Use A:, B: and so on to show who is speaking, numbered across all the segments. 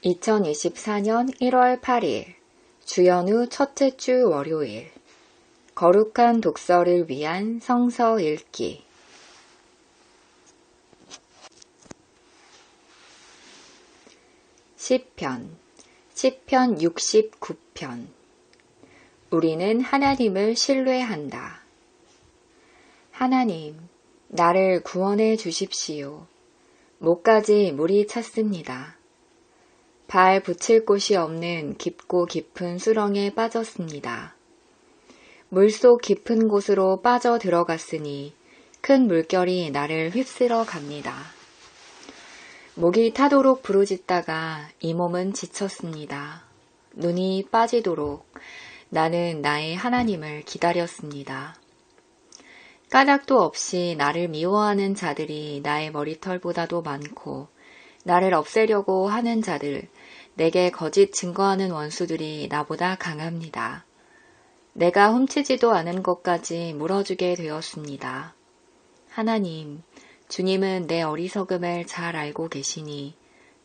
A: 2024년 1월 8일 주연후 첫째 주 월요일 거룩한 독서를 위한 성서 읽기 시편 69편 우리는 하나님을 신뢰한다. 하나님, 나를 구원해 주십시오. 목까지 물이 찼습니다. 발 붙일 곳이 없는 깊고 깊은 수렁에 빠졌습니다. 물속 깊은 곳으로 빠져 들어갔으니 큰 물결이 나를 휩쓸어 갑니다. 목이 타도록 부르짖다가 이 몸은 지쳤습니다. 눈이 빠지도록 나는 나의 하나님을 기다렸습니다. 까닭도 없이 나를 미워하는 자들이 나의 머리털보다도 많고 나를 없애려고 하는 자들, 내게 거짓 증거하는 원수들이 나보다 강합니다. 내가 훔치지도 않은 것까지 물어주게 되었습니다. 하나님, 주님은 내 어리석음을 잘 알고 계시니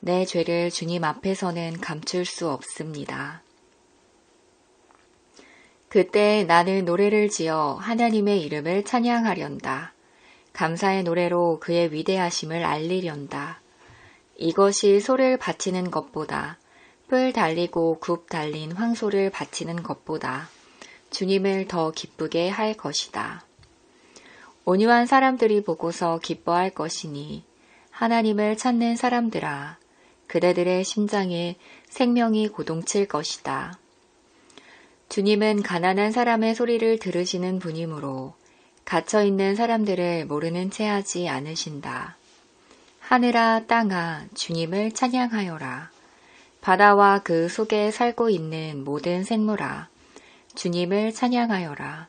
A: 내 죄를 주님 앞에서는 감출 수 없습니다. 그때 나는 노래를 지어 하나님의 이름을 찬양하련다. 감사의 노래로 그의 위대하심을 알리련다. 이것이 소를 바치는 것보다 뿔 달리고 굽 달린 황소를 바치는 것보다 주님을 더 기쁘게 할 것이다. 온유한 사람들이 보고서 기뻐할 것이니 하나님을 찾는 사람들아, 그대들의 심장에 생명이 고동칠 것이다. 주님은 가난한 사람의 소리를 들으시는 분이므로 갇혀있는 사람들을 모르는 채 하지 않으신다. 하늘아 땅아 주님을 찬양하여라. 바다와 그 속에 살고 있는 모든 생물아 주님을 찬양하여라.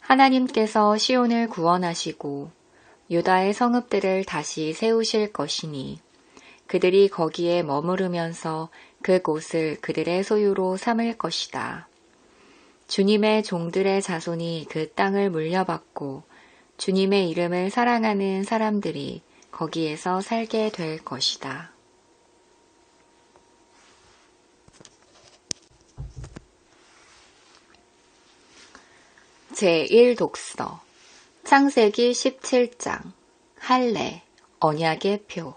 A: 하나님께서 시온을 구원하시고 유다의 성읍들을 다시 세우실 것이니 그들이 거기에 머무르면서 그곳을 그들의 소유로 삼을 것이다. 주님의 종들의 자손이 그 땅을 물려받고 주님의 이름을 사랑하는 사람들이 거기에서 살게 될 것이다. 제1독서 창세기 17장 할례 언약의 표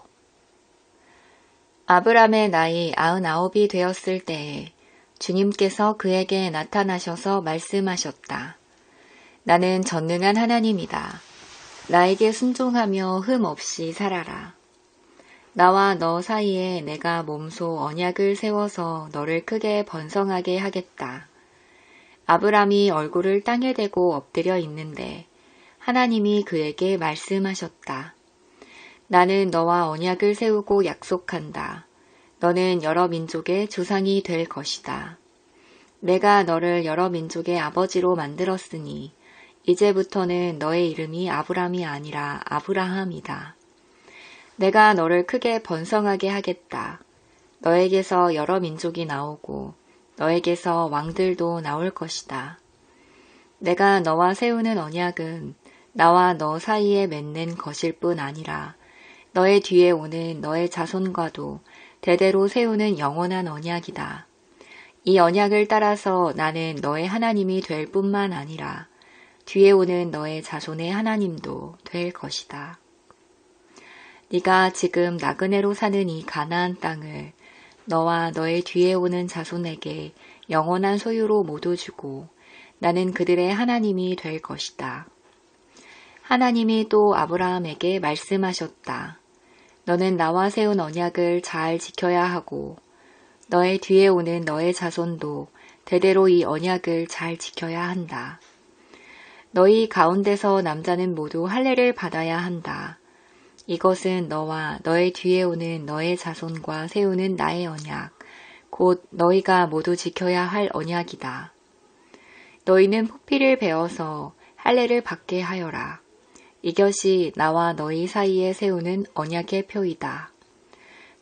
A: 아브람의 나이 99이 되었을 때에 주님께서 그에게 나타나셔서 말씀하셨다. 나는 전능한 하나님이다. 나에게 순종하며 흠 없이 살아라. 나와 너 사이에 내가 몸소 언약을 세워서 너를 크게 번성하게 하겠다. 아브람이 얼굴을 땅에 대고 엎드려 있는데 하나님이 그에게 말씀하셨다. 나는 너와 언약을 세우고 약속한다. 너는 여러 민족의 조상이 될 것이다. 내가 너를 여러 민족의 아버지로 만들었으니 이제부터는 너의 이름이 아브람이 아니라 아브라함이다. 내가 너를 크게 번성하게 하겠다. 너에게서 여러 민족이 나오고 너에게서 왕들도 나올 것이다. 내가 너와 세우는 언약은 나와 너 사이에 맺는 것일 뿐 아니라 너의 뒤에 오는 너의 자손과도 대대로 세우는 영원한 언약이다. 이 언약을 따라서 나는 너의 하나님이 될 뿐만 아니라 뒤에 오는 너의 자손의 하나님도 될 것이다. 네가 지금 나그네로 사는 이 가나안 땅을 너와 너의 뒤에 오는 자손에게 영원한 소유로 모두 주고 나는 그들의 하나님이 될 것이다. 하나님이 또 아브라함에게 말씀하셨다. 너는 나와 세운 언약을 잘 지켜야 하고 너의 뒤에 오는 너의 자손도 대대로 이 언약을 잘 지켜야 한다. 너희 가운데서 남자는 모두 할례를 받아야 한다. 이것은 너와 너의 뒤에 오는 너의 자손과 세우는 나의 언약, 곧 너희가 모두 지켜야 할 언약이다. 너희는 포피를 베어서 할례를 받게 하여라. 이것이 나와 너희 사이에 세우는 언약의 표이다.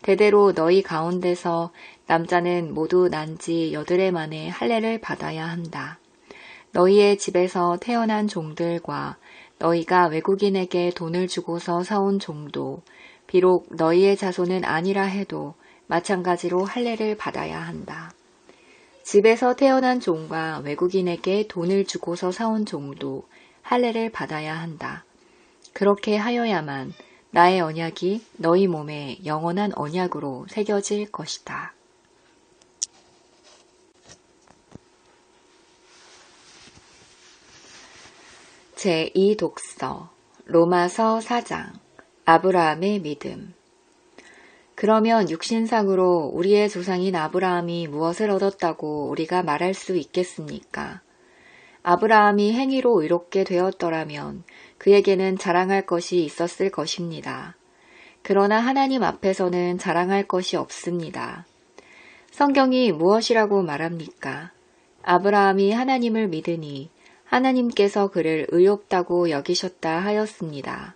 A: 대대로 너희 가운데서 남자는 모두 난지 8해 만에 할례를 받아야 한다. 너희의 집에서 태어난 종들과 너희가 외국인에게 돈을 주고서 사온 종도 비록 너희의 자손은 아니라 해도 마찬가지로 할례를 받아야 한다. 집에서 태어난 종과 외국인에게 돈을 주고서 사온 종도 할례를 받아야 한다. 그렇게 하여야만 나의 언약이 너희 몸에 영원한 언약으로 새겨질 것이다. 제2독서 로마서 4장 아브라함의 믿음. 그러면 육신상으로 우리의 조상인 아브라함이 무엇을 얻었다고 우리가 말할 수 있겠습니까? 아브라함이 행위로 의롭게 되었더라면 그에게는 자랑할 것이 있었을 것입니다. 그러나 하나님 앞에서는 자랑할 것이 없습니다. 성경이 무엇이라고 말합니까? 아브라함이 하나님을 믿으니 하나님께서 그를 의롭다고 여기셨다 하였습니다.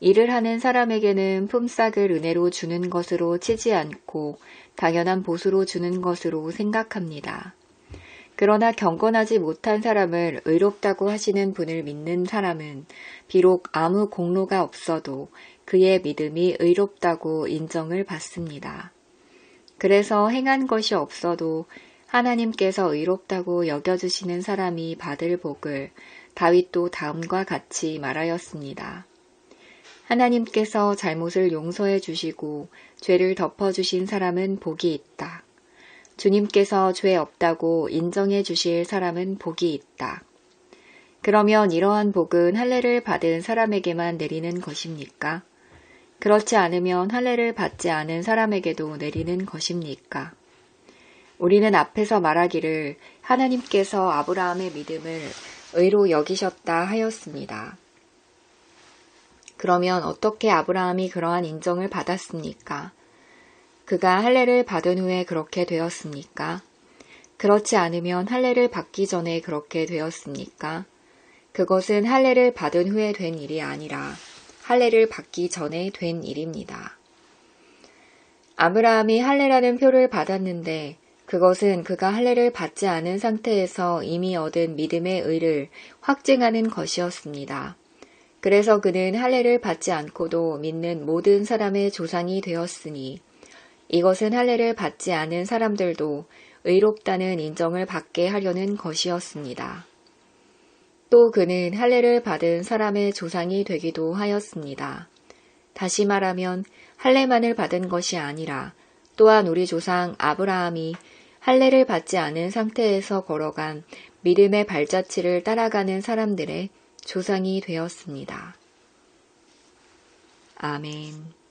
A: 일을 하는 사람에게는 품삯을 은혜로 주는 것으로 치지 않고 당연한 보수로 주는 것으로 생각합니다. 그러나 경건하지 못한 사람을 의롭다고 하시는 분을 믿는 사람은 비록 아무 공로가 없어도 그의 믿음이 의롭다고 인정을 받습니다. 그래서 행한 것이 없어도 하나님께서 의롭다고 여겨주시는 사람이 받을 복을 다윗도 다음과 같이 말하였습니다. 하나님께서 잘못을 용서해 주시고 죄를 덮어주신 사람은 복이 있다. 주님께서 죄 없다고 인정해 주실 사람은 복이 있다. 그러면 이러한 복은 할례를 받은 사람에게만 내리는 것입니까? 그렇지 않으면 할례를 받지 않은 사람에게도 내리는 것입니까? 우리는 앞에서 말하기를 하나님께서 아브라함의 믿음을 의로 여기셨다 하였습니다. 그러면 어떻게 아브라함이 그러한 인정을 받았습니까? 그가 할례를 받은 후에 그렇게 되었습니까? 그렇지 않으면 할례를 받기 전에 그렇게 되었습니까? 그것은 할례를 받은 후에 된 일이 아니라 할례를 받기 전에 된 일입니다. 아브라함이 할례라는 표를 받았는데 그것은 그가 할례를 받지 않은 상태에서 이미 얻은 믿음의 의를 확증하는 것이었습니다. 그래서 그는 할례를 받지 않고도 믿는 모든 사람의 조상이 되었으니 이것은 할례를 받지 않은 사람들도 의롭다는 인정을 받게 하려는 것이었습니다. 또 그는 할례를 받은 사람의 조상이 되기도 하였습니다. 다시 말하면 할례만을 받은 것이 아니라 또한 우리 조상 아브라함이 할례를 받지 않은 상태에서 걸어간 믿음의 발자취를 따라가는 사람들의 조상이 되었습니다. 아멘.